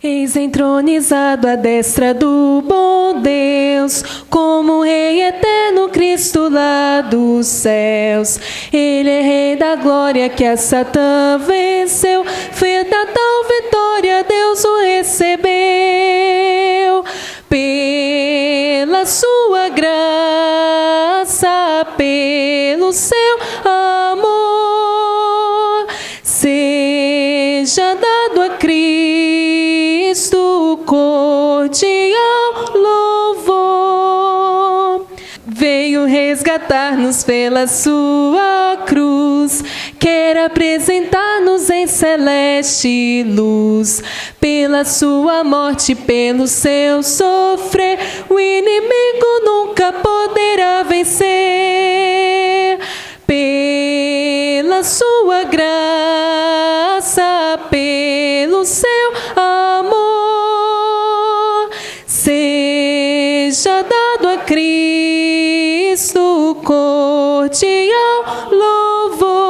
Eis entronizado à destra do bom Deus, como Rei eterno Cristo lá dos céus. Ele é Rei da glória que a Satã venceu, feita tal vitória Deus o recebeu. Pela sua graça, pelo seu amor, seja dado a Cristo cordial louvor. Veio resgatar-nos pela sua cruz, quer apresentar-nos em celeste luz. Pela sua morte, pelo seu sofrer, o inimigo nunca poderá vencer. Pela sua graça, pelo seu amor, seja dado a Cristo cordial louvor.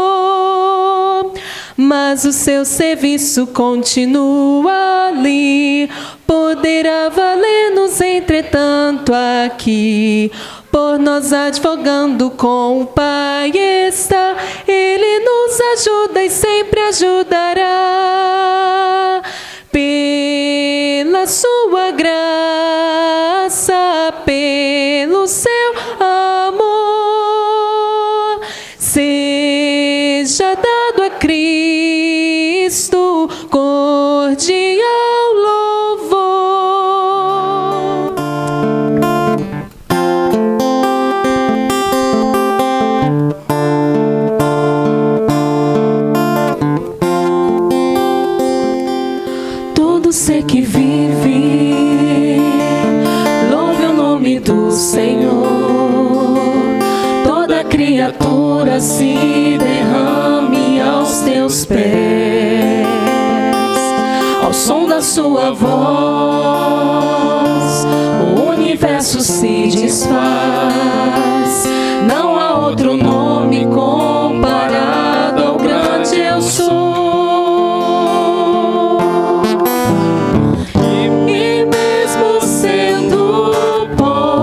Mas o seu serviço continua ali, poderá valer-nos entretanto aqui. Por nós advogando com o Pai está, Ele nos ajuda e sempre ajudará. Pela sua graça, pelo seu amor, seja dado a Cristo cordial louvor. Todo ser que vive, louve o nome do Senhor. Toda criatura se derrame aos teus pés, ao som da sua voz, o universo se desfaz. Não há outro nome comparado ao grande eu sou. E mesmo sendo pó,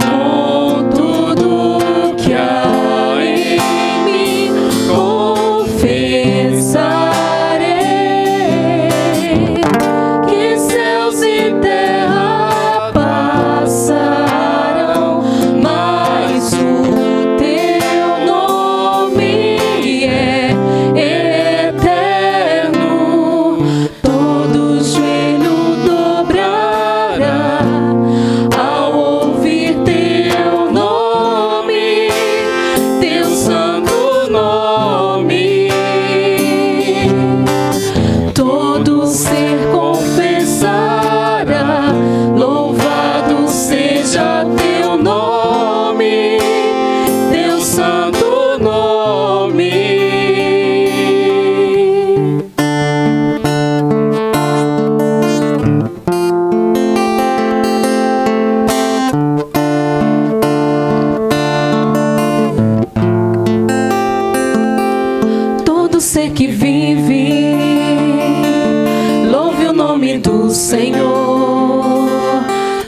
com tudo que há em mim, confessarei que céus e terra passarão, mas o teu nome é eterno. Todo joelho dobrará ao ouvir teu nome, teu santo nome. Todo ser confessará, louvado seja teu nome, teu santo nome. Todo ser que vive, louve o nome do Senhor.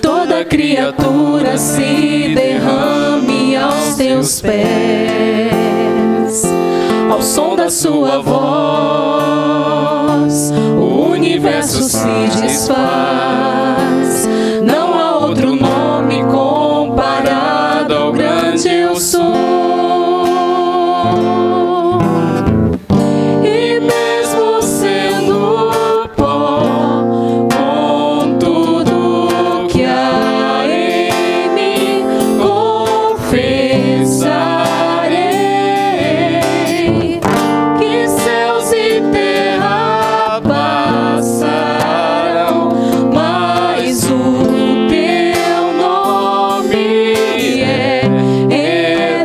Toda criatura se derrame aos teus pés, ao som da sua voz, o universo se desfaz. Não há outro nome comparado ao grande eu sou. E mesmo sendo pó, com tudo que há em mim, confessarei que céus e terra passarão, mas o teu nome é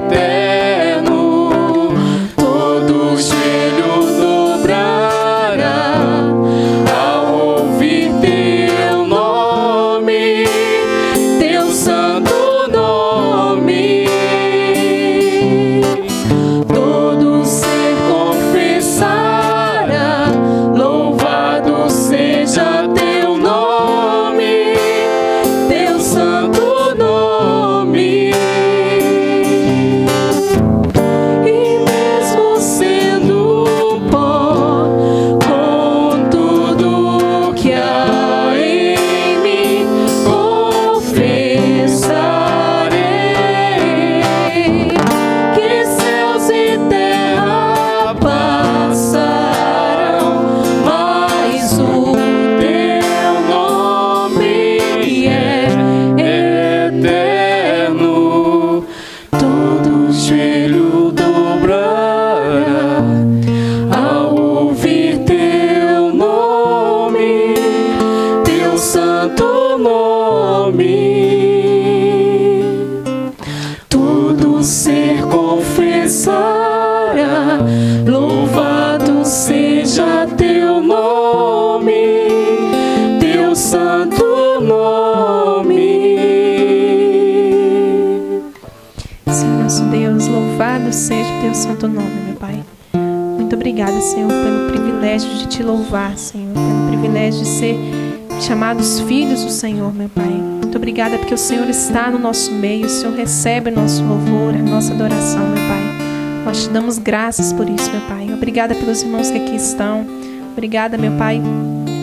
todo joelho dobrará ao ouvir teu nome, teu santo nome. Todo ser confessará, louvado seja teu nome, teu santo nome. Senhor nosso Deus, louvado seja teu santo nome, meu Pai. Muito obrigada, Senhor, pelo privilégio de te louvar, Senhor, pelo privilégio de ser chamados filhos do Senhor, meu Pai. Muito obrigada porque o Senhor está no nosso meio, o Senhor recebe o nosso louvor, a nossa adoração, meu Pai. Nós te damos graças por isso, meu Pai. Obrigada pelos irmãos que aqui estão. Obrigada, meu Pai,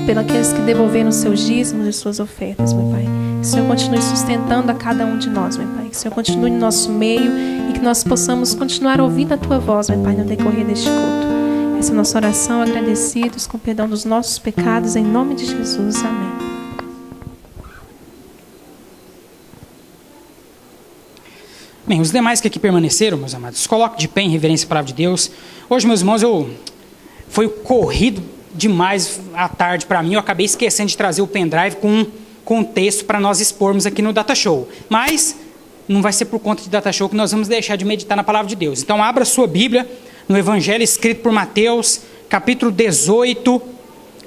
pelos aqueles que devolveram os seus dízimos e suas ofertas, meu Pai. Que o Senhor continue sustentando a cada um de nós, meu Pai. Que o Senhor continue no nosso meio e que nós possamos continuar ouvindo a Tua voz, meu Pai, no decorrer deste culto. Essa é a nossa oração, agradecidos com o perdão dos nossos pecados, em nome de Jesus. Amém. Bem, os demais que aqui permaneceram, meus amados, coloque de pé em reverência à palavra de Deus. Hoje, meus irmãos, foi corrido demais à tarde para mim. Eu acabei esquecendo de trazer o pendrive com um contexto para nós expormos aqui no Data Show. Mas não vai ser por conta de Data Show que nós vamos deixar de meditar na palavra de Deus. Então, abra sua Bíblia no Evangelho escrito por Mateus, capítulo 18.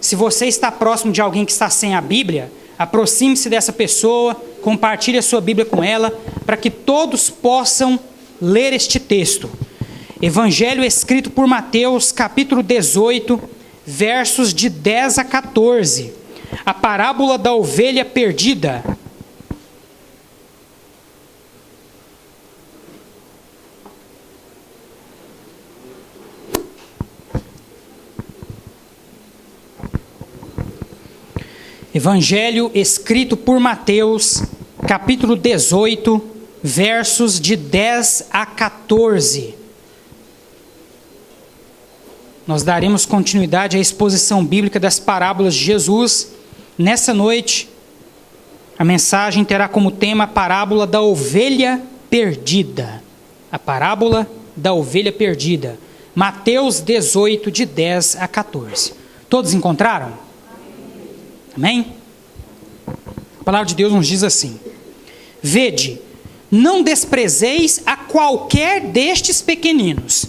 Se você está próximo de alguém que está sem a Bíblia, aproxime-se dessa pessoa, compartilhe a sua Bíblia com ela, para que todos possam ler este texto. Evangelho escrito por Mateus, capítulo 18, versos de 10 a 14. A parábola da ovelha perdida. Evangelho escrito por Mateus, capítulo 18, versos de 10 a 14. Nós daremos continuidade à exposição bíblica das parábolas de Jesus. Nessa noite, a mensagem terá como tema a parábola da ovelha perdida. A parábola da ovelha perdida. Mateus 18, de 10 a 14. Todos encontraram? Amém? A palavra de Deus nos diz assim: Vede, não desprezeis a qualquer destes pequeninos,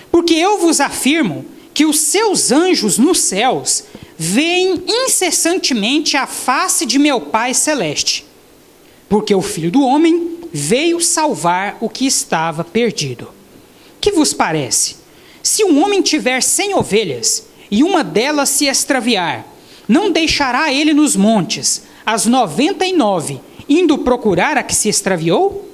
porque eu vos afirmo que os seus anjos nos céus veem incessantemente a face de meu Pai Celeste, porque o Filho do Homem veio salvar o que estava perdido. Que vos parece? Se um homem tiver 100 ovelhas, e uma delas se extraviar, não deixará ele nos montes as 99, indo procurar a que se extraviou?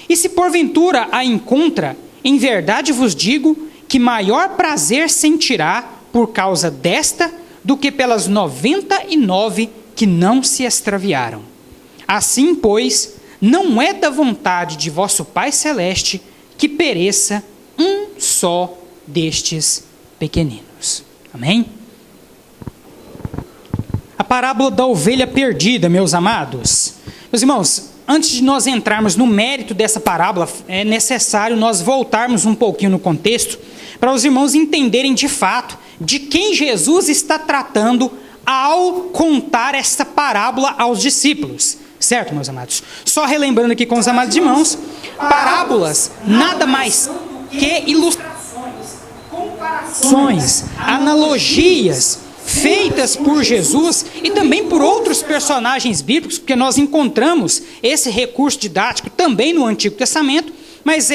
E se porventura a encontra, em verdade vos digo que maior prazer sentirá por causa desta do que pelas 99 que não se extraviaram. Assim, pois, não é da vontade de vosso Pai Celeste que pereça um só destes pequeninos. Amém? A parábola da ovelha perdida, meus amados. Meus irmãos, antes de nós entrarmos no mérito dessa parábola, é necessário nós voltarmos um pouquinho no contexto, para os irmãos entenderem de fato de quem Jesus está tratando ao contar essa parábola aos discípulos. Certo, meus amados? Só relembrando aqui com os amados irmãos, parábolas nada mais que ilustrações, comparações, analogias feitas por Jesus e também por outros personagens bíblicos, porque nós encontramos esse recurso didático também no Antigo Testamento, mas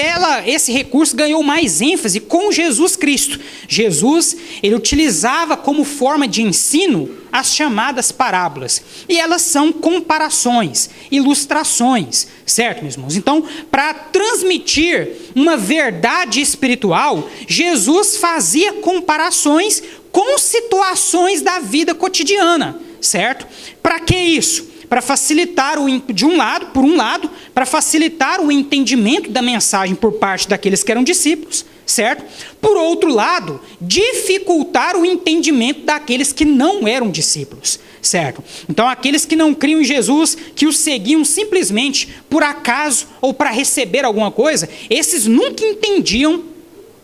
esse recurso ganhou mais ênfase com Jesus Cristo. Jesus, ele utilizava como forma de ensino as chamadas parábolas. E elas são comparações, ilustrações, certo, meus irmãos? Então, para transmitir uma verdade espiritual, Jesus fazia comparações com situações da vida cotidiana, certo? Para que isso? Para facilitar por um lado, para facilitar o entendimento da mensagem por parte daqueles que eram discípulos, certo? Por outro lado, dificultar o entendimento daqueles que não eram discípulos, certo? Então aqueles que não criam em Jesus, que o seguiam simplesmente por acaso ou para receber alguma coisa, esses nunca entendiam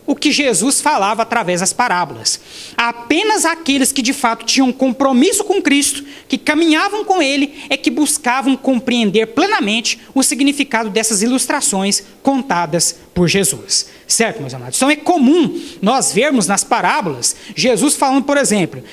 o que Jesus falava através das parábolas. Apenas aqueles que de fato tinham compromisso com Cristo, que caminhavam com Ele, é que buscavam compreender plenamente o significado dessas ilustrações contadas por Jesus. Certo, meus amados? Então é comum nós vermos nas parábolas Jesus falando, por exemplo,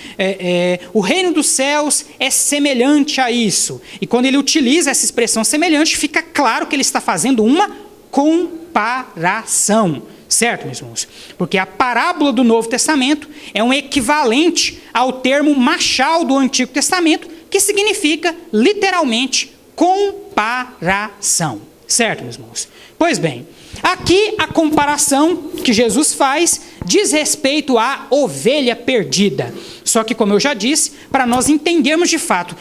o reino dos céus é semelhante a isso. E quando ele utiliza essa expressão semelhante, fica claro que ele está fazendo uma comparação. Certo, meus irmãos? Porque a parábola do Novo Testamento é um equivalente ao termo machal do Antigo Testamento, que significa, literalmente, comparação. Certo, meus irmãos? Pois bem, aqui a comparação que Jesus faz diz respeito à ovelha perdida. Só que, como eu já disse, para nós entendermos de fato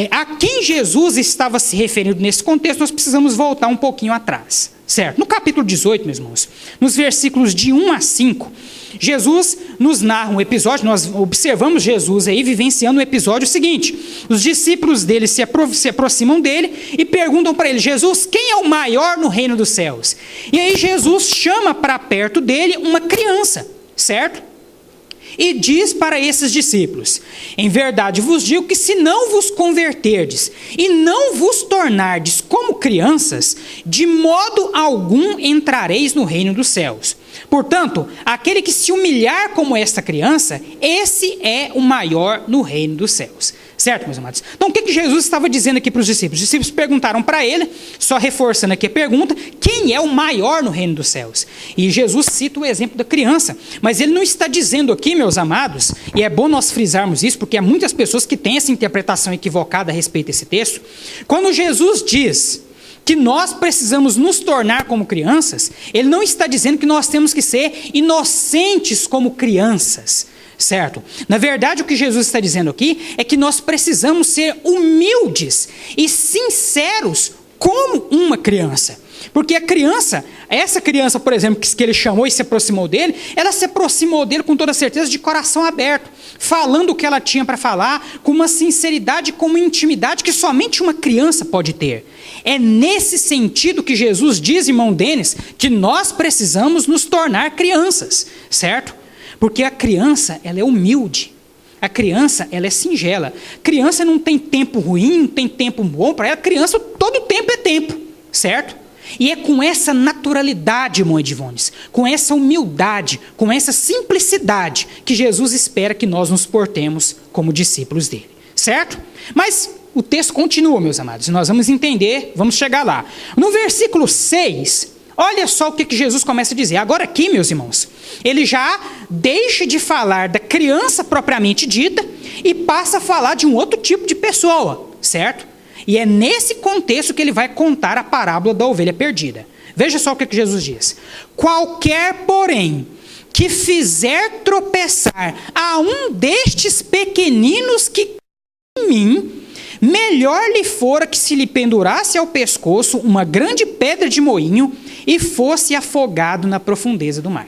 a quem Jesus estava se referindo nesse contexto, nós precisamos voltar um pouquinho atrás. Certo? No capítulo 18, meus irmãos, nos versículos de 1 a 5, Jesus nos narra um episódio, nós observamos Jesus aí vivenciando um episódio seguinte. Os discípulos dele se aproximam dele e perguntam para ele: Jesus, quem é o maior no reino dos céus? E aí Jesus chama para perto dele uma criança, certo? E diz para esses discípulos: em verdade vos digo que se não vos converterdes e não vos tornardes como crianças, de modo algum entrareis no reino dos céus. Portanto, aquele que se humilhar como esta criança, esse é o maior no reino dos céus. Certo, meus amados? Então, o que Jesus estava dizendo aqui para os discípulos? Os discípulos perguntaram para ele, só reforçando aqui a pergunta, quem é o maior no reino dos céus? E Jesus cita o exemplo da criança, mas ele não está dizendo aqui, meus amados, e é bom nós frisarmos isso, porque há muitas pessoas que têm essa interpretação equivocada a respeito desse texto. Quando Jesus diz que nós precisamos nos tornar como crianças, ele não está dizendo que nós temos que ser inocentes como crianças. Certo? Na verdade, o que Jesus está dizendo aqui é que nós precisamos ser humildes e sinceros como uma criança. Porque a criança, essa criança, por exemplo, que ele chamou e se aproximou dele, ela se aproximou dele com toda certeza de coração aberto, falando o que ela tinha para falar, com uma sinceridade, com uma intimidade que somente uma criança pode ter. É nesse sentido que Jesus diz, irmão Denis, que nós precisamos nos tornar crianças, certo? Porque a criança, ela é humilde. A criança, ela é singela. A criança não tem tempo ruim, não tem tempo bom para ela. A criança, todo tempo é tempo, certo? E é com essa naturalidade, irmão Edivones, com essa humildade, com essa simplicidade, que Jesus espera que nós nos portemos como discípulos dele, certo? Mas o texto continua, meus amados, e nós vamos entender, vamos chegar lá. No versículo 6... olha só o que Jesus começa a dizer. Agora aqui, meus irmãos, ele já deixa de falar da criança propriamente dita e passa a falar de um outro tipo de pessoa, certo? E é nesse contexto que ele vai contar a parábola da ovelha perdida. Veja só o que Jesus diz. Qualquer, porém, que fizer tropeçar a um destes pequeninos que em mim, melhor lhe fora que se lhe pendurasse ao pescoço uma grande pedra de moinho e fosse afogado na profundeza do mar.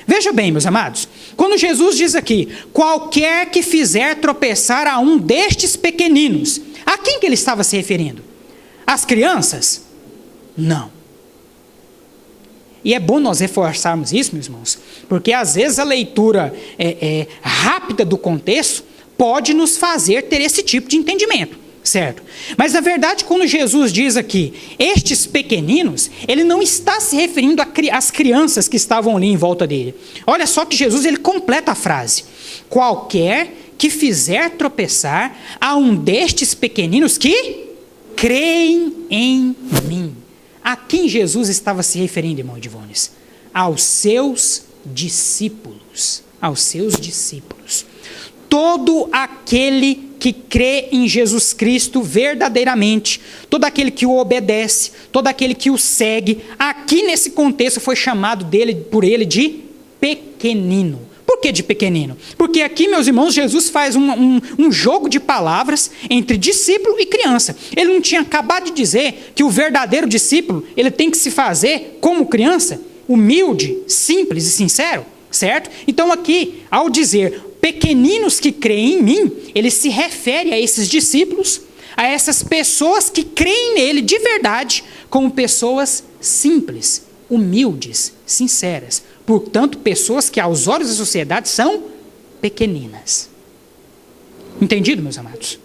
Veja bem, meus amados, quando Jesus diz aqui, qualquer que fizer tropeçar a um destes pequeninos, a quem que ele estava se referindo? Às crianças? Não. E é bom nós reforçarmos isso, meus irmãos, porque às vezes a leitura rápida do contexto pode nos fazer ter esse tipo de entendimento. Certo? Mas na verdade, quando Jesus diz aqui, estes pequeninos, ele não está se referindo às crianças que estavam ali em volta dele. Olha só que Jesus, ele completa a frase. Qualquer que fizer tropeçar a um destes pequeninos que creem em mim. A quem Jesus estava se referindo, irmão Edivones? Aos seus discípulos. Aos seus discípulos. Todo aquele que crê em Jesus Cristo verdadeiramente, todo aquele que o obedece, todo aquele que o segue, aqui nesse contexto foi chamado por ele de pequenino. Por que de pequenino? Porque aqui, meus irmãos, Jesus faz um jogo de palavras entre discípulo e criança. Ele não tinha acabado de dizer que o verdadeiro discípulo, ele tem que se fazer como criança, humilde, simples e sincero, certo? Então aqui, ao dizer pequeninos que creem em mim, ele se refere a esses discípulos, a essas pessoas que creem nele de verdade, como pessoas simples, humildes, sinceras. Portanto, pessoas que aos olhos da sociedade são pequeninas. Entendido, meus amados?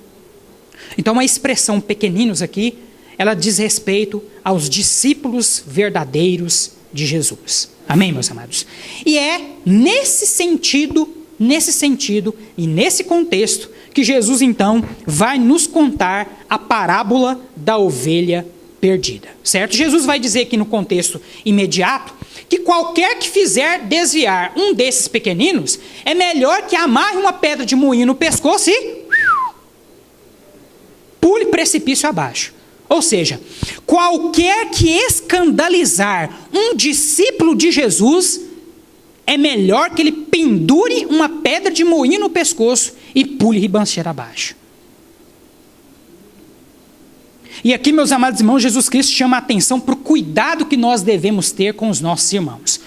Então a expressão pequeninos aqui, ela diz respeito aos discípulos verdadeiros de Jesus. Amém, meus amados? E é nesse sentido e nesse contexto que Jesus então vai nos contar a parábola da ovelha perdida, certo? Jesus vai dizer aqui no contexto imediato que qualquer que fizer desviar um desses pequeninos é melhor que amarre uma pedra de moinho no pescoço e pule precipício abaixo. Ou seja, qualquer que escandalizar um discípulo de Jesus é melhor que ele pendure uma pedra de moinho no pescoço e pule ribanceira abaixo. E aqui, meus amados irmãos, Jesus Cristo chama a atenção para o cuidado que nós devemos ter com os nossos irmãos.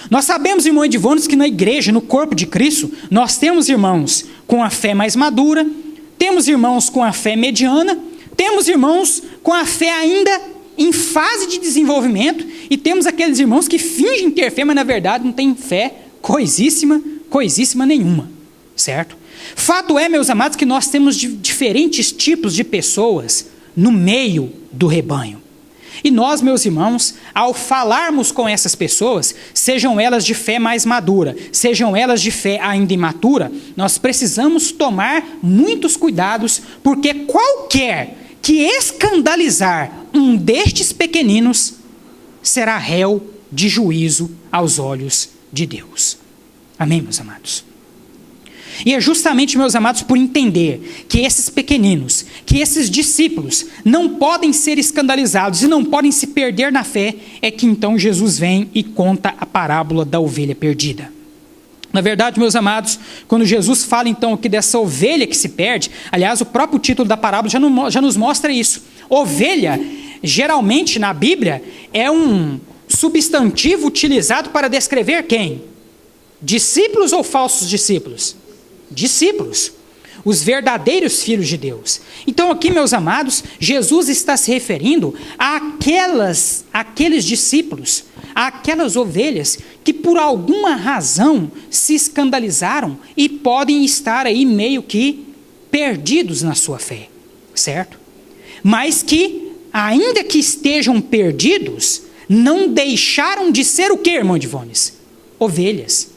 Nós sabemos, irmão Edivones, que na igreja, no corpo de Cristo, nós temos irmãos com a fé mais madura, temos irmãos com a fé mediana, temos irmãos com a fé ainda em fase de desenvolvimento, e temos aqueles irmãos que fingem ter fé, mas na verdade não têm fé coisíssima nenhuma, certo? Fato é, meus amados, que nós temos diferentes tipos de pessoas no meio do rebanho. E nós, meus irmãos, ao falarmos com essas pessoas, sejam elas de fé mais madura, sejam elas de fé ainda imatura, nós precisamos tomar muitos cuidados, porque qualquer que escandalizar um destes pequeninos será réu de juízo aos olhos de Deus. Amém, meus amados? E é justamente, meus amados, por entender que esses pequeninos, que esses discípulos não podem ser escandalizados e não podem se perder na fé, é que então Jesus vem e conta a parábola da ovelha perdida. Na verdade, meus amados, quando Jesus fala então aqui dessa ovelha que se perde, aliás, o próprio título da parábola já nos mostra isso. Ovelha, geralmente na Bíblia, é um substantivo utilizado para descrever quem? Discípulos ou falsos discípulos? Discípulos, os verdadeiros filhos de Deus. Então aqui, meus amados, Jesus está se referindo àqueles discípulos, àquelas ovelhas que por alguma razão se escandalizaram e podem estar aí meio que perdidos na sua fé, certo? Mas que, ainda que estejam perdidos, não deixaram de ser o quê, irmão Divones? Ovelhas.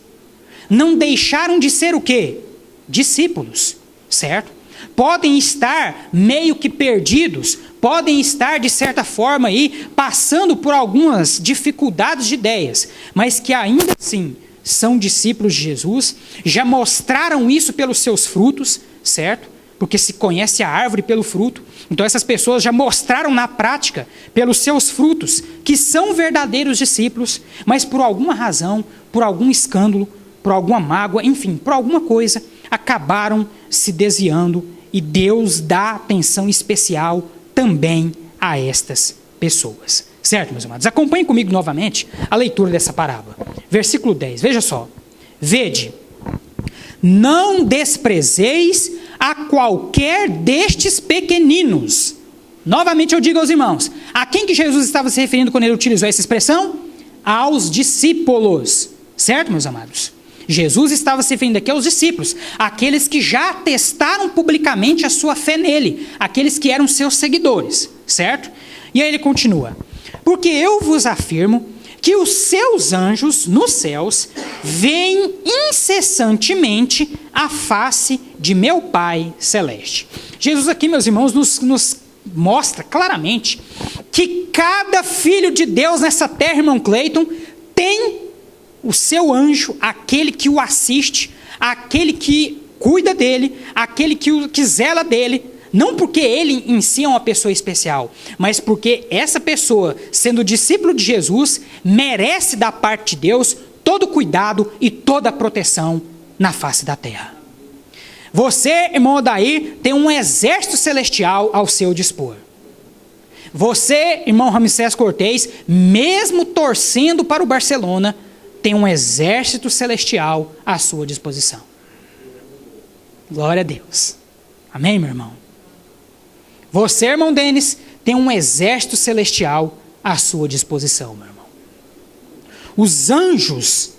Não deixaram de ser o quê? Discípulos, certo? Podem estar meio que perdidos, podem estar de certa forma aí passando por algumas dificuldades de ideias, mas que ainda assim são discípulos de Jesus, já mostraram isso pelos seus frutos, certo? Porque se conhece a árvore pelo fruto. Então essas pessoas já mostraram na prática, pelos seus frutos, que são verdadeiros discípulos, mas por alguma razão, por algum escândalo, por alguma mágoa, enfim, por alguma coisa, acabaram se desviando, e Deus dá atenção especial também a estas pessoas. Certo, meus amados? Acompanhem comigo novamente a leitura dessa parábola. Versículo 10, veja só. Vede, não desprezeis a qualquer destes pequeninos. Novamente eu digo aos irmãos, a quem que Jesus estava se referindo quando ele utilizou essa expressão? Aos discípulos. Certo, meus amados? Jesus estava se referindo aqui aos discípulos, aqueles que já atestaram publicamente a sua fé nele, aqueles que eram seus seguidores, certo? E aí ele continua, porque eu vos afirmo que os seus anjos nos céus veem incessantemente a face de meu Pai Celeste. Jesus aqui, meus irmãos, nos mostra claramente que cada filho de Deus nessa terra, irmão Cleiton, tem o seu anjo, aquele que o assiste, aquele que cuida dele, aquele que zela dele, não porque ele em si é uma pessoa especial, mas porque essa pessoa, sendo discípulo de Jesus, merece da parte de Deus todo o cuidado e toda a proteção na face da terra. Você, irmão Odair, tem um exército celestial ao seu dispor. Você, irmão Ramsés Cortez, mesmo torcendo para o Barcelona, tem um exército celestial à sua disposição. Glória a Deus. Amém, meu irmão? Você, irmão Denis, tem um exército celestial à sua disposição, meu irmão. Os anjos.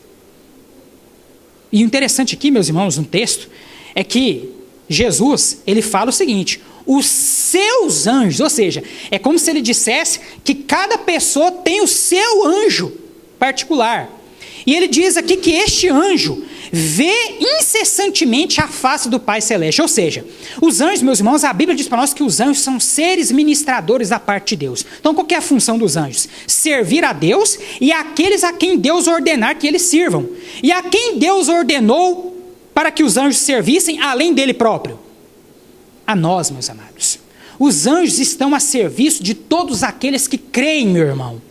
E o interessante aqui, meus irmãos, no texto, é que Jesus, ele fala o seguinte: os seus anjos, ou seja, é como se ele dissesse que cada pessoa tem o seu anjo particular. E ele diz aqui que este anjo vê incessantemente a face do Pai Celeste. Ou seja, os anjos, meus irmãos, a Bíblia diz para nós que os anjos são seres ministradores da parte de Deus. Então, qual que é a função dos anjos? Servir a Deus e àqueles a quem Deus ordenar que eles sirvam. E a quem Deus ordenou para que os anjos servissem, além dele próprio? A nós, meus amados. Os anjos estão a serviço de todos aqueles que creem, meu irmão.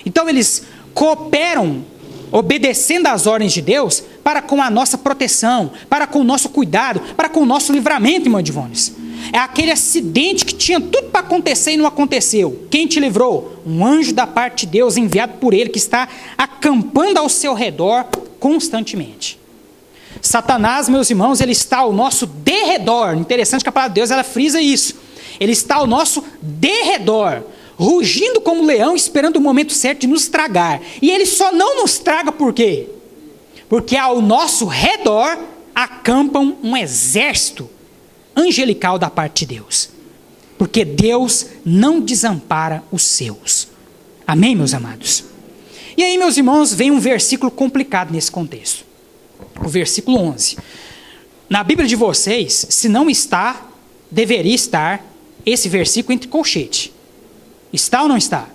Então, eles cooperam obedecendo às ordens de Deus para com a nossa proteção, para com o nosso cuidado, para com o nosso livramento, irmão Divones. É aquele acidente que tinha tudo para acontecer e não aconteceu. Quem te livrou? Um anjo da parte de Deus enviado por ele, que está acampando ao seu redor constantemente. Satanás, meus irmãos, ele está ao nosso derredor. Interessante que a palavra de Deus, ela frisa isso. Ele está ao nosso derredor, rugindo como leão, esperando o momento certo de nos tragar. E ele só não nos traga por quê? Porque ao nosso redor acampam um exército angelical da parte de Deus. Porque Deus não desampara os seus. Amém, meus amados? E aí, meus irmãos, vem um versículo complicado nesse contexto. O versículo 11. Na Bíblia de vocês, se não está, deveria estar esse versículo entre colchete. Está ou não está?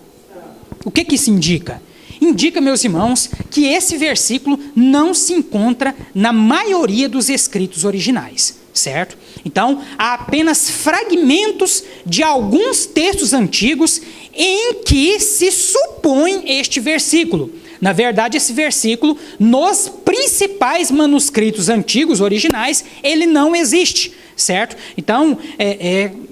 O que isso indica? Indica, meus irmãos, que esse versículo não se encontra na maioria dos escritos originais, certo? Então, há apenas fragmentos de alguns textos antigos em que se supõe este versículo. Na verdade, esse versículo, nos principais manuscritos antigos, originais, ele não existe, certo? Então,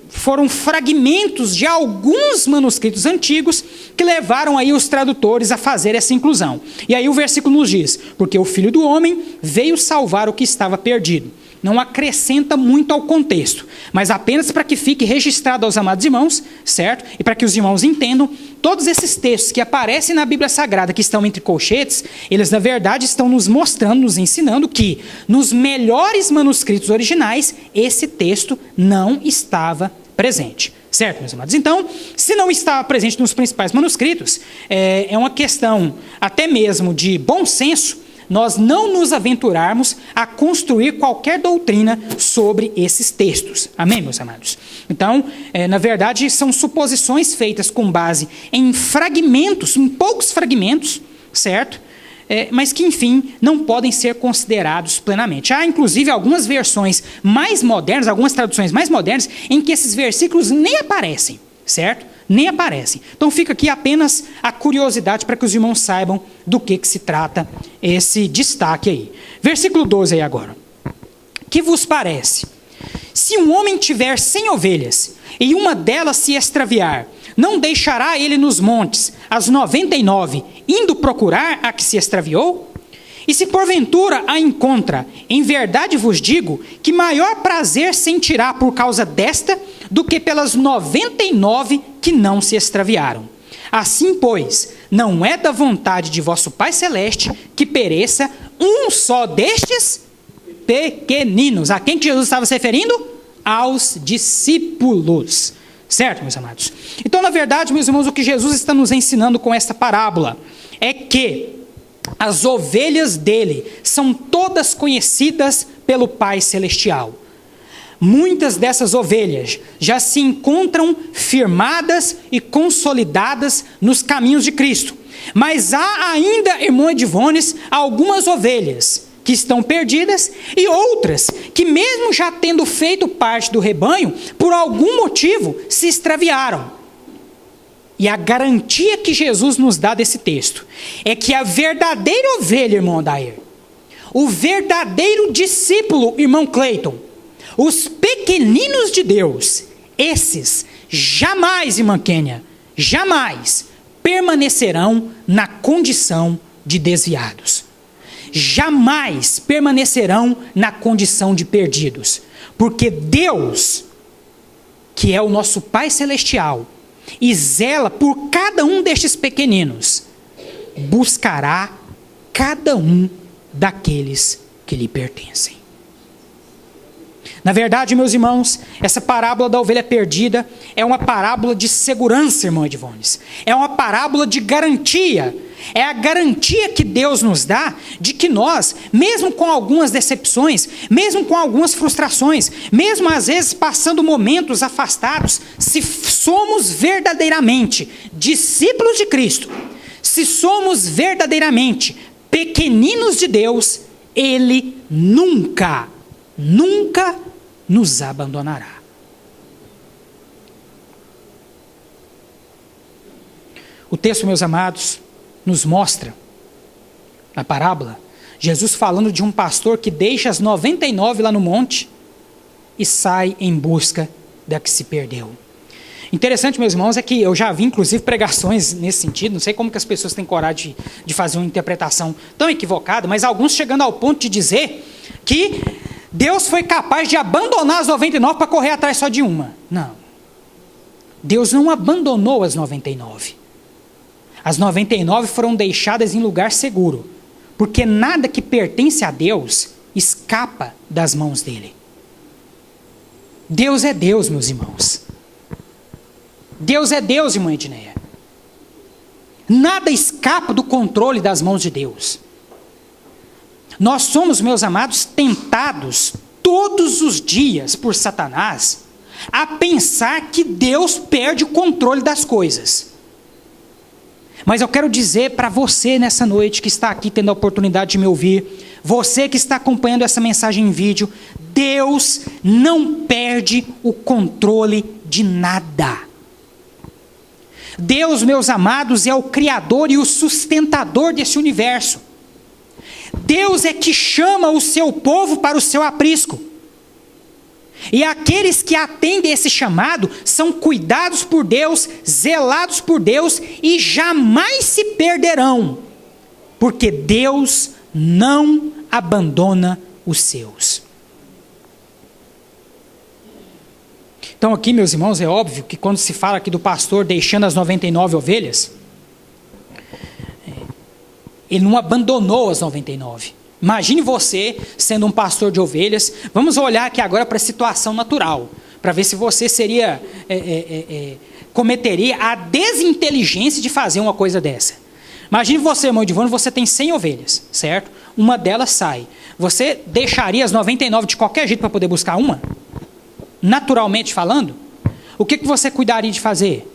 foram fragmentos de alguns manuscritos antigos que levaram aí os tradutores a fazer essa inclusão. E aí o versículo nos diz: porque o Filho do Homem veio salvar o que estava perdido. Não acrescenta muito ao contexto, mas apenas para que fique registrado aos amados irmãos, certo? E para que os irmãos entendam, todos esses textos que aparecem na Bíblia Sagrada, que estão entre colchetes, eles na verdade estão nos mostrando, nos ensinando que nos melhores manuscritos originais, esse texto não estava presente. Certo, meus amados? Então, se não estava presente nos principais manuscritos, é uma questão até mesmo de bom senso nós não nos aventurarmos a construir qualquer doutrina sobre esses textos. Amém, meus amados? Então, na verdade, são suposições feitas com base em fragmentos, em poucos fragmentos, certo? Mas que, enfim, não podem ser considerados plenamente. Há, inclusive, algumas versões mais modernas, algumas traduções mais modernas, em que esses versículos nem aparecem, certo? Nem aparecem. Então fica aqui apenas a curiosidade para que os irmãos saibam do que se trata esse destaque aí. Versículo 12 aí agora. Que vos parece? Se um homem tiver 100 ovelhas e uma delas se extraviar, não deixará ele nos montes as 99, indo procurar a que se extraviou? E se porventura a encontra, em verdade vos digo que maior prazer sentirá por causa desta do que pelas 99 que não se extraviaram. Assim, pois, não é da vontade de vosso Pai Celeste que pereça um só destes pequeninos. A quem que Jesus estava se referindo? Aos discípulos. Certo, meus amados? Então, na verdade, meus irmãos, o que Jesus está nos ensinando com esta parábola é que as ovelhas dele são todas conhecidas pelo Pai Celestial. Muitas dessas ovelhas já se encontram firmadas e consolidadas nos caminhos de Cristo. Mas há ainda, irmão Edivones, algumas ovelhas que estão perdidas e outras que, mesmo já tendo feito parte do rebanho, por algum motivo se extraviaram. E a garantia que Jesus nos dá desse texto é que a verdadeira ovelha, irmão Adair, o verdadeiro discípulo, irmão Cleiton, os pequeninos de Deus, esses jamais, irmã Kênia, jamais permanecerão na condição de desviados. jamais permanecerão na condição de perdidos. Porque Deus, que é o nosso Pai Celestial, e zela por cada um destes pequeninos, buscará cada um daqueles que lhe pertencem. Na verdade, meus irmãos, essa parábola da ovelha perdida é uma parábola de segurança, irmão Edvones. É uma parábola de garantia. É a garantia que Deus nos dá de que nós, mesmo com algumas decepções, mesmo com algumas frustrações, mesmo às vezes passando momentos afastados, se somos verdadeiramente discípulos de Cristo, se somos verdadeiramente pequeninos de Deus, Ele nunca nos abandonará. O texto, meus amados, nos mostra, na parábola, Jesus falando de um pastor que deixa as 99 lá no monte e sai em busca da que se perdeu. Interessante, meus irmãos, é que eu já vi, inclusive, pregações nesse sentido. Não sei como que as pessoas têm coragem de fazer uma interpretação tão equivocada, mas alguns chegando ao ponto de dizer que Deus foi capaz de abandonar as 99 para correr atrás só de uma. Não. Deus não abandonou as 99. As 99 foram deixadas em lugar seguro, porque nada que pertence a Deus escapa das mãos dele. Deus é Deus, meus irmãos. Deus é Deus, irmã Edneia. Nada escapa do controle das mãos de Deus. Nós somos, meus amados, tentados todos os dias por Satanás a pensar que Deus perde o controle das coisas. Mas eu quero dizer para você nessa noite que está aqui tendo a oportunidade de me ouvir, você que está acompanhando essa mensagem em vídeo, Deus não perde o controle de nada. Deus, meus amados, é o Criador e o sustentador desse universo. Deus é que chama o seu povo para o seu aprisco. E aqueles que atendem esse chamado são cuidados por Deus, zelados por Deus e jamais se perderão, porque Deus não abandona os seus. Então aqui, meus irmãos, é óbvio que quando se fala aqui do pastor deixando as 99 ovelhas, ele não abandonou as 99. Imagine você sendo um pastor de ovelhas. Vamos olhar aqui agora para a situação natural, para ver se você cometeria a desinteligência de fazer uma coisa dessa. Imagine você, irmão Edivone, você tem 100 ovelhas, certo? Uma delas sai. Você deixaria as 99 de qualquer jeito para poder buscar uma? Naturalmente falando, o que você cuidaria de fazer?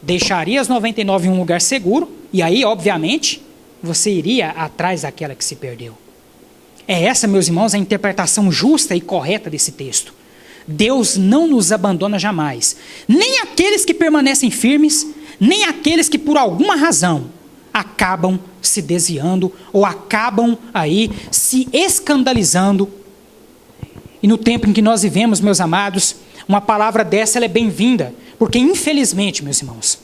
Deixaria as 99 em um lugar seguro, e aí, obviamente, você iria atrás daquela que se perdeu. É essa, meus irmãos, a interpretação justa e correta desse texto. Deus não nos abandona jamais. Nem aqueles que permanecem firmes, nem aqueles que por alguma razão acabam se desviando ou acabam aí se escandalizando. E no tempo em que nós vivemos, meus amados, uma palavra dessa ela é bem-vinda, porque infelizmente, meus irmãos,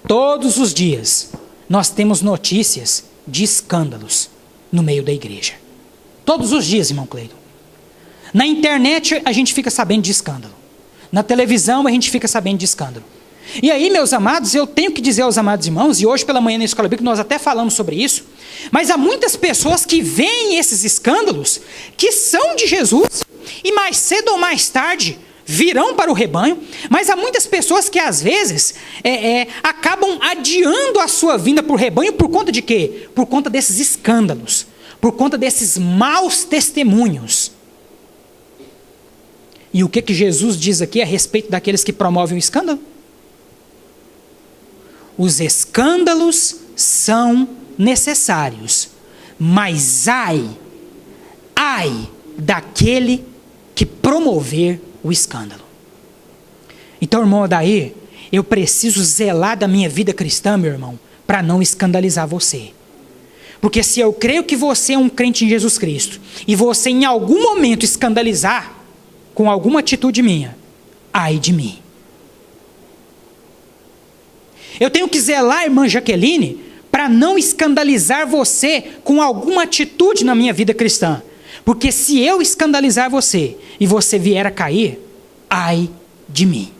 todos os dias nós temos notícias de escândalos no meio da igreja. Todos os dias, irmão Cleiton. Na internet a gente fica sabendo de escândalo. Na televisão a gente fica sabendo de escândalo. E aí, meus amados, eu tenho que dizer aos amados irmãos, e hoje pela manhã na Escola Bíblica nós até falamos sobre isso, mas há muitas pessoas que veem esses escândalos, que são de Jesus, e mais cedo ou mais tarde virão para o rebanho, mas há muitas pessoas que às vezes acabam adiando a sua vinda para o rebanho por conta de quê? Por conta desses escândalos, por conta desses maus testemunhos. E o que Jesus diz aqui a respeito daqueles que promovem o escândalo? Os escândalos são necessários, mas ai daquele que promover o escândalo. Então, irmão Adair, eu preciso zelar da minha vida cristã, meu irmão, para não escandalizar você. Porque se eu creio que você é um crente em Jesus Cristo, e você em algum momento escandalizar com alguma atitude minha, ai de mim. Eu tenho que zelar, irmã Jaqueline, para não escandalizar você com alguma atitude na minha vida cristã. Porque se eu escandalizar você e você vier a cair, ai de mim.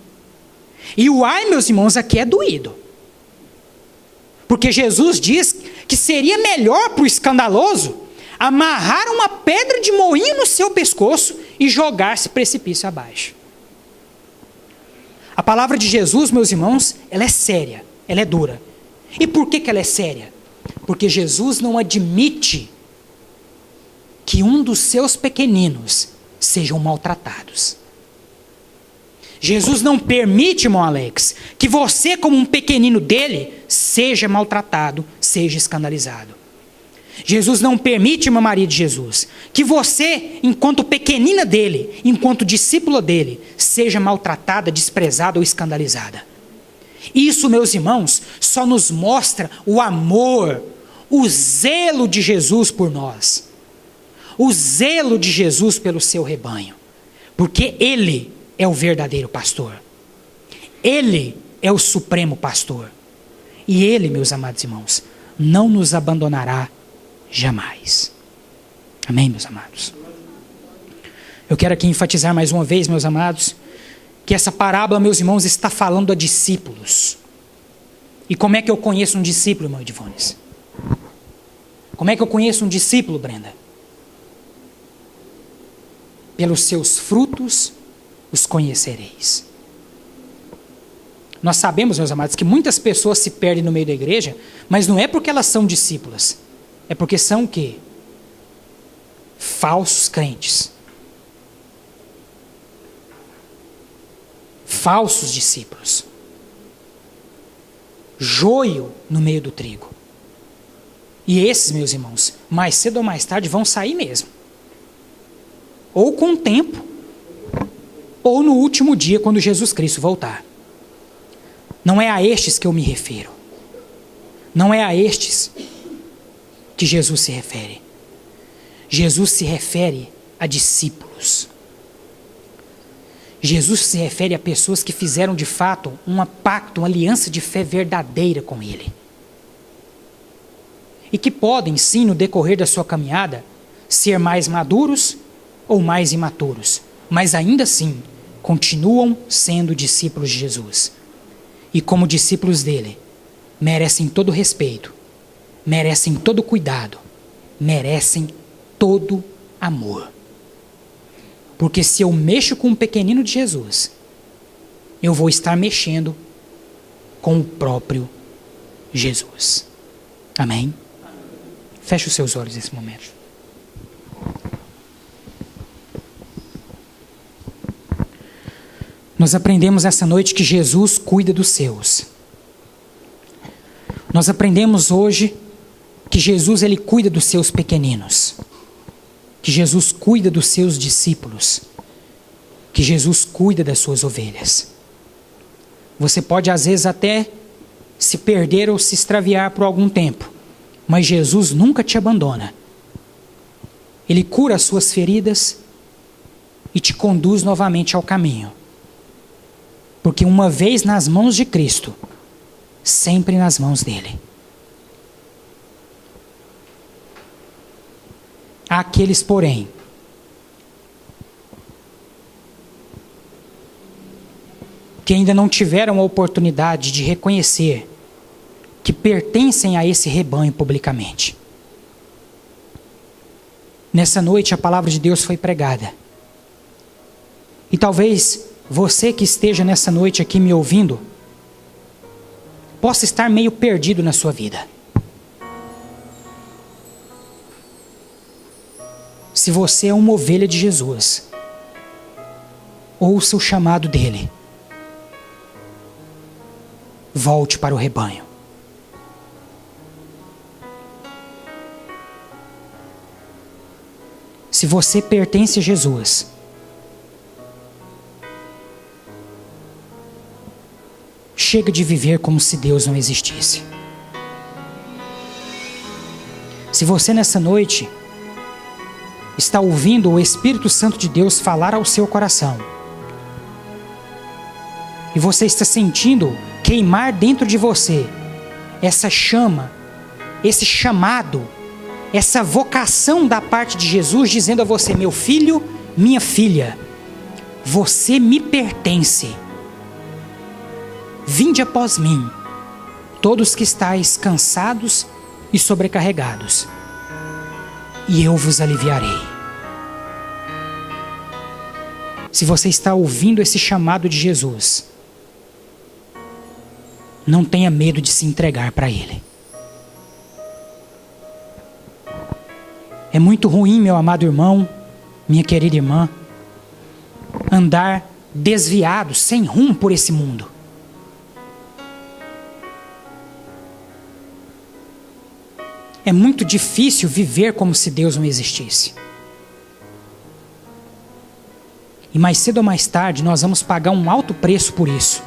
E o ai, meus irmãos, aqui é doído. Porque Jesus diz que seria melhor para o escandaloso amarrar uma pedra de moinho no seu pescoço e jogar-se precipício abaixo. A palavra de Jesus, meus irmãos, ela é séria, ela é dura. E por que ela é séria? Porque Jesus não admite que um dos seus pequeninos sejam maltratados. Jesus não permite, irmão Alex, que você, como um pequenino dele, seja maltratado, seja escandalizado. Jesus não permite, irmã Maria de Jesus, que você, enquanto pequenina dele, enquanto discípula dele, seja maltratada, desprezada ou escandalizada. Isso, meus irmãos, só nos mostra o amor, o zelo de Jesus por nós. O zelo de Jesus pelo seu rebanho. Porque Ele é o verdadeiro pastor. Ele é o supremo pastor. E Ele, meus amados irmãos, não nos abandonará jamais. Amém, meus amados? Eu quero aqui enfatizar mais uma vez, meus amados, que essa parábola, meus irmãos, está falando a discípulos. E como é que eu conheço um discípulo, irmão Edivones? Como é que eu conheço um discípulo, Brenda? Pelos seus frutos os conhecereis. Nós sabemos, meus amados, que muitas pessoas se perdem no meio da igreja, mas não é porque elas são discípulas. É porque são o quê? Falsos crentes. Falsos discípulos. Joio no meio do trigo. E esses, meus irmãos, mais cedo ou mais tarde vão sair mesmo. Ou com o tempo, ou no último dia, quando Jesus Cristo voltar. Não é a estes que eu me refiro. Não é a estes que Jesus se refere. Jesus se refere a discípulos. Jesus se refere a pessoas que fizeram de fato um pacto, uma aliança de fé verdadeira com Ele. E que podem, sim, no decorrer da sua caminhada, ser mais maduros ou mais imaturos, mas ainda assim continuam sendo discípulos de Jesus. E como discípulos dele, merecem todo respeito, merecem todo cuidado, merecem todo amor. Porque se eu mexo com um pequenino de Jesus, eu vou estar mexendo com o próprio Jesus. Amém? Feche os seus olhos nesse momento. Nós aprendemos essa noite que Jesus cuida dos seus. Nós aprendemos hoje que Jesus, ele cuida dos seus pequeninos. Que Jesus cuida dos seus discípulos. Que Jesus cuida das suas ovelhas. Você pode às vezes até se perder ou se extraviar por algum tempo, mas Jesus nunca te abandona. Ele cura as suas feridas e te conduz novamente ao caminho. Porque uma vez nas mãos de Cristo, sempre nas mãos dele. Há aqueles, porém, que ainda não tiveram a oportunidade de reconhecer que pertencem a esse rebanho publicamente. Nessa noite a palavra de Deus foi pregada. E talvez você que esteja nessa noite aqui me ouvindo, possa estar meio perdido na sua vida. Se você é uma ovelha de Jesus, ouça o chamado dele. Volte para o rebanho. Se você pertence a Jesus, chega de viver como se Deus não existisse. Se você nessa noite está ouvindo o Espírito Santo de Deus falar ao seu coração, e você está sentindo queimar dentro de você essa chama esse chamado, essa vocação da parte de Jesus, dizendo a você: meu filho, minha filha, você me pertence. Vinde após mim, todos que estáis cansados e sobrecarregados, e eu vos aliviarei. Se você está ouvindo esse chamado de Jesus, não tenha medo de se entregar para Ele. É muito ruim, meu amado irmão, minha querida irmã, andar desviado, sem rumo por esse mundo. É muito difícil viver como se Deus não existisse. E mais cedo ou mais tarde nós vamos pagar um alto preço por isso.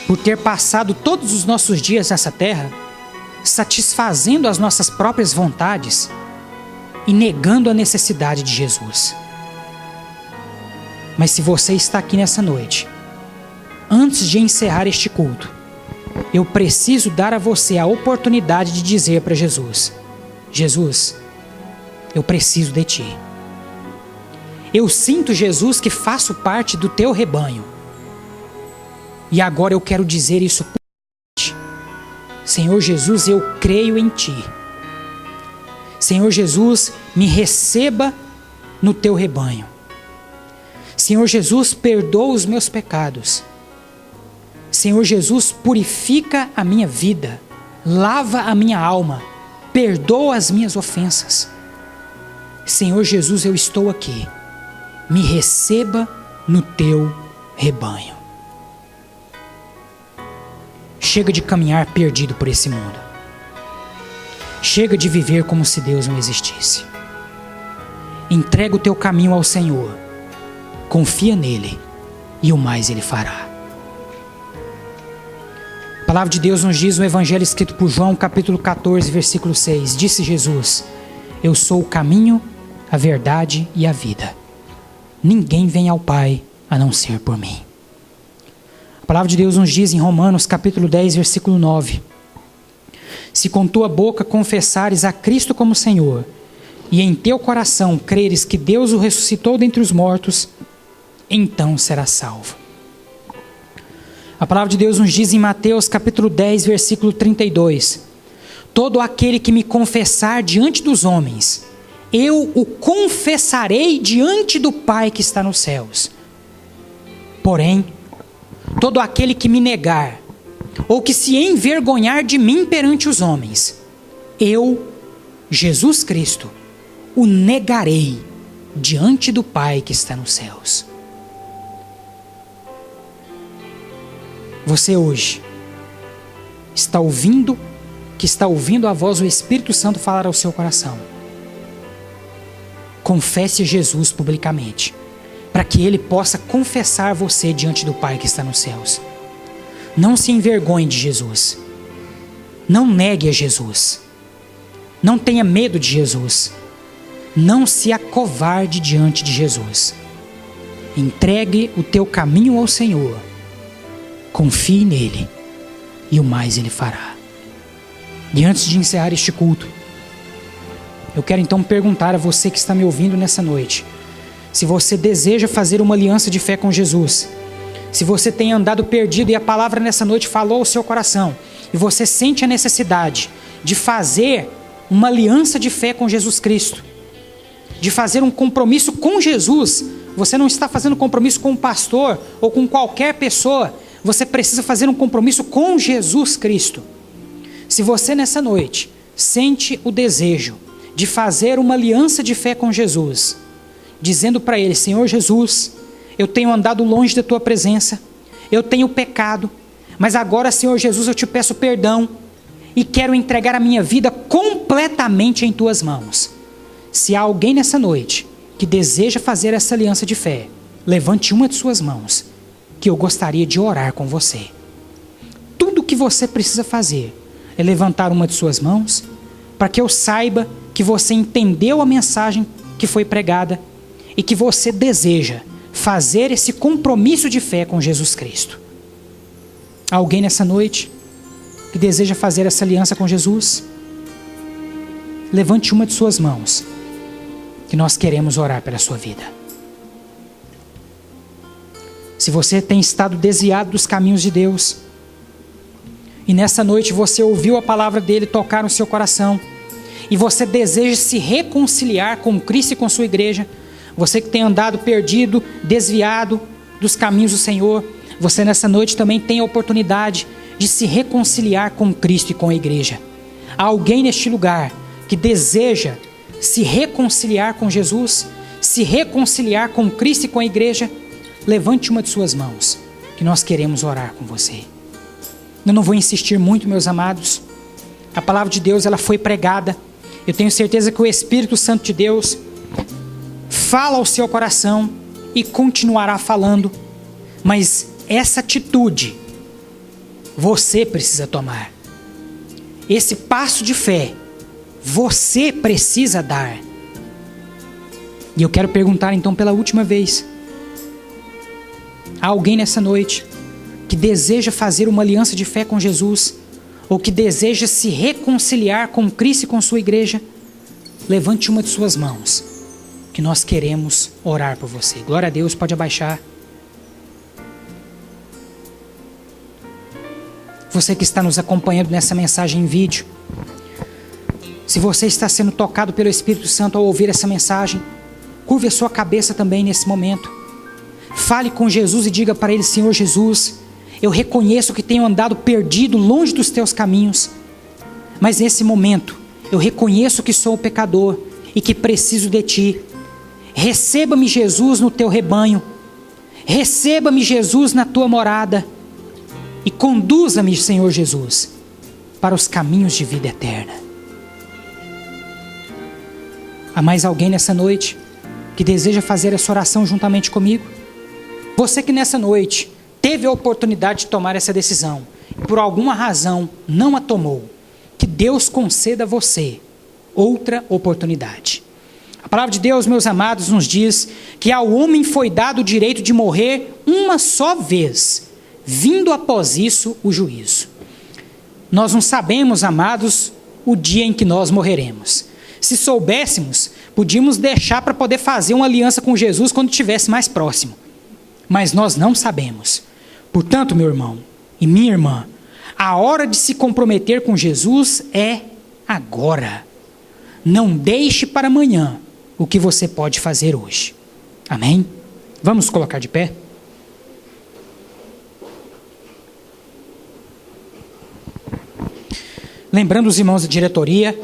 Por ter passado todos os nossos dias nessa terra, satisfazendo as nossas próprias vontades e negando a necessidade de Jesus. Mas se você está aqui nessa noite, antes de encerrar este culto, eu preciso dar a você a oportunidade de dizer para Jesus: Jesus, eu preciso de Ti. Eu sinto, Jesus, que faço parte do Teu rebanho. E agora eu quero dizer isso por Ti. Senhor Jesus, eu creio em Ti. Senhor Jesus, me receba no Teu rebanho. Senhor Jesus, perdoa os meus pecados. Senhor Jesus, purifica a minha vida, lava a minha alma, perdoa as minhas ofensas. Senhor Jesus, eu estou aqui, me receba no Teu rebanho. Chega de caminhar perdido por esse mundo. Chega de viver como se Deus não existisse. Entrega o teu caminho ao Senhor, confia nele e o mais Ele fará. A palavra de Deus nos diz no Evangelho escrito por João, capítulo 14, versículo 6. Disse Jesus: eu sou o caminho, a verdade e a vida. Ninguém vem ao Pai a não ser por mim. A palavra de Deus nos diz em Romanos, capítulo 10, versículo 9. Se com tua boca confessares a Cristo como Senhor, e em teu coração creres que Deus o ressuscitou dentre os mortos, então serás salvo. A palavra de Deus nos diz em Mateus capítulo 10, versículo 32. Todo aquele que me confessar diante dos homens, eu o confessarei diante do Pai que está nos céus. Porém, todo aquele que me negar, ou que se envergonhar de mim perante os homens, eu, Jesus Cristo, o negarei diante do Pai que está nos céus. Você hoje está ouvindo a voz do Espírito Santo falar ao seu coração. Confesse Jesus publicamente, para que Ele possa confessar você diante do Pai que está nos céus. Não se envergonhe de Jesus. Não negue a Jesus. Não tenha medo de Jesus. Não se acovarde diante de Jesus. Entregue o teu caminho ao Senhor. Confie nele e o mais Ele fará. E antes de encerrar este culto, eu quero então perguntar a você que está me ouvindo nessa noite, se você deseja fazer uma aliança de fé com Jesus, se você tem andado perdido e a palavra nessa noite falou ao seu coração, e você sente a necessidade de fazer uma aliança de fé com Jesus Cristo, de fazer um compromisso com Jesus. Você não está fazendo compromisso com um pastor ou com qualquer pessoa, você precisa fazer um compromisso com Jesus Cristo. Se você nessa noite sente o desejo de fazer uma aliança de fé com Jesus, dizendo para Ele: Senhor Jesus, eu tenho andado longe da Tua presença, eu tenho pecado, mas agora, Senhor Jesus, eu te peço perdão e quero entregar a minha vida completamente em Tuas mãos. Se há alguém nessa noite que deseja fazer essa aliança de fé, levante uma de suas mãos, que eu gostaria de orar com você. Tudo o que você precisa fazer é levantar uma de suas mãos, para que eu saiba que você entendeu a mensagem que foi pregada e que você deseja fazer esse compromisso de fé com Jesus Cristo. Há alguém nessa noite que deseja fazer essa aliança com Jesus? levante uma de suas mãos, que nós queremos orar pela sua vida. Se você tem estado desviado dos caminhos de Deus, e nessa noite você ouviu a palavra dele tocar no seu coração, e você deseja se reconciliar com Cristo e com sua igreja, você que tem andado perdido, desviado dos caminhos do Senhor, você nessa noite também tem a oportunidade de se reconciliar com Cristo e com a igreja. Há alguém neste lugar que deseja se reconciliar com Jesus, se reconciliar com Cristo e com a igreja? Levante uma de suas mãos, que nós queremos orar com você. Eu não vou insistir muito, meus amados. A palavra de Deus, ela foi pregada. Eu tenho certeza que o Espírito Santo de Deus fala ao seu coração e continuará falando. Mas essa atitude você precisa tomar. Esse passo de fé você precisa dar. E eu quero perguntar então pela última vez: há alguém nessa noite que deseja fazer uma aliança de fé com Jesus, ou que deseja se reconciliar com Cristo e com sua igreja? Levante uma de suas mãos, que nós queremos orar por você. Glória a Deus, pode abaixar. Você que está nos acompanhando nessa mensagem em vídeo, se você está sendo tocado pelo Espírito Santo ao ouvir essa mensagem, curve a sua cabeça também nesse momento. Fale com Jesus e diga para ele: Senhor Jesus, eu reconheço que tenho andado perdido longe dos teus caminhos, mas nesse momento eu reconheço que sou pecador e que preciso de ti. Receba-me, Jesus, no teu rebanho. Receba-me, Jesus, na tua morada. E conduza-me, Senhor Jesus, para os caminhos de vida eterna. Há mais alguém nessa noite que deseja fazer essa oração juntamente comigo? Você que nessa noite teve a oportunidade de tomar essa decisão e por alguma razão não a tomou, que Deus conceda a você outra oportunidade. A palavra de Deus, meus amados, nos diz que ao homem foi dado o direito de morrer uma só vez, vindo após isso o juízo. Nós não sabemos, amados, o dia em que nós morreremos. Se soubéssemos, podíamos deixar para poder fazer uma aliança com Jesus quando estivesse mais próximo. Mas nós não sabemos. Portanto, meu irmão e minha irmã, a hora de se comprometer com Jesus é agora. Não deixe para amanhã o que você pode fazer hoje. Amém? Vamos colocar de pé? Lembrando os irmãos da diretoria,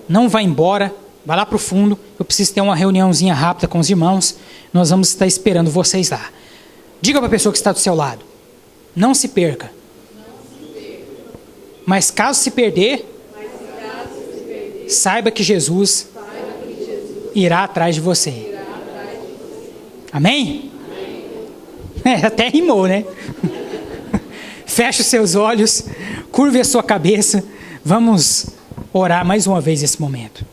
não vá embora, vá lá para o fundo. Eu preciso ter uma reuniãozinha rápida com os irmãos. Nós vamos estar esperando vocês lá. Diga para a pessoa que está do seu lado: não se perca. Mas caso se perder, saiba que Jesus irá atrás de você. Amém? Até rimou, né? Feche os seus olhos, curve a sua cabeça. Vamos orar mais uma vez nesse momento.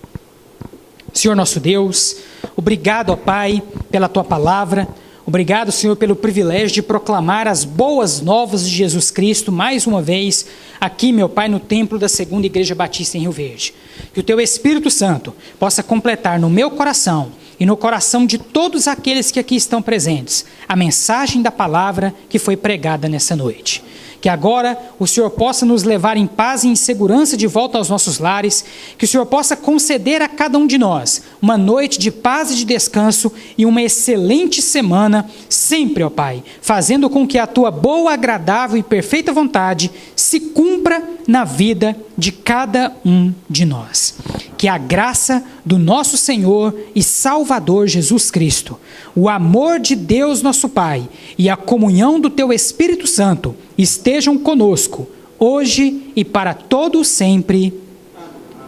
Senhor nosso Deus, obrigado, ó Pai, pela Tua palavra. Obrigado, Senhor, pelo privilégio de proclamar as boas novas de Jesus Cristo, mais uma vez, aqui, meu Pai, no templo da Segunda Igreja Batista em Rio Verde. Que o Teu Espírito Santo possa completar no meu coração e no coração de todos aqueles que aqui estão presentes a mensagem da palavra que foi pregada nessa noite. Que agora o Senhor possa nos levar em paz e em segurança de volta aos nossos lares, que o Senhor possa conceder a cada um de nós uma noite de paz e de descanso e uma excelente semana, sempre, ó Pai, fazendo com que a Tua boa, agradável e perfeita vontade se cumpra na vida de cada um de nós. Que a graça do nosso Senhor e Salvador Jesus Cristo, o amor de Deus nosso Pai e a comunhão do Teu Espírito Santo estejam conosco, hoje e para todo sempre.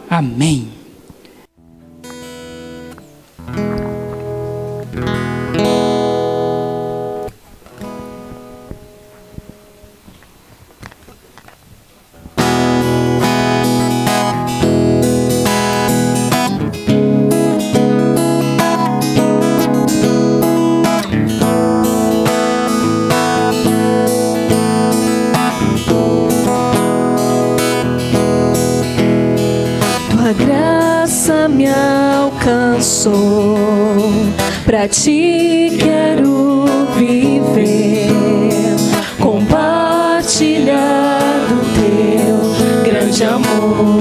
Amém. Tua graça me alcançou, pra ti quero viver, compartilhar do teu grande amor.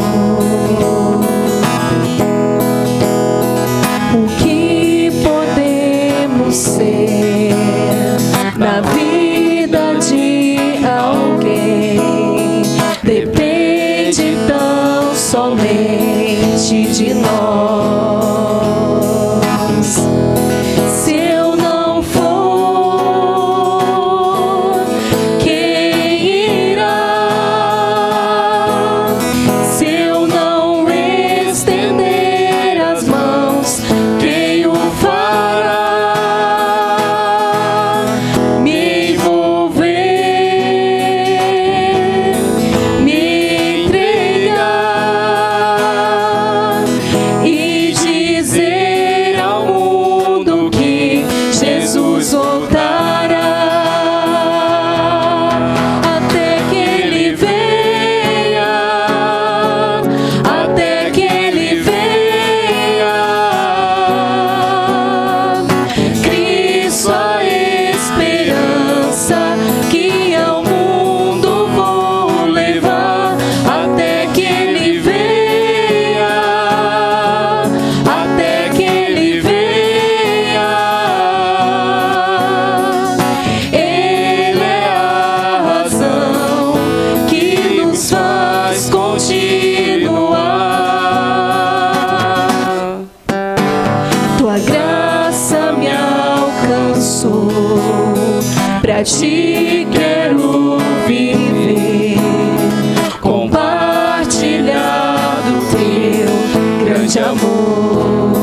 O que podemos ser na vida de alguém depende tão somente de nós. Se eu não for, quem irá? Se eu não estender as mãos, quem o fará? Me envolver, me entregar e dizer ao mundo que Jesus voltará, até que Ele venha, até que Ele venha. Cristo, a esperança que ao mundo vou levar, até que Ele venha, até que Ele venha. Ele é a razão que nos faz continuar. Tua graça me alcançou, pra ti quero viver, compartilhar do teu grande amor.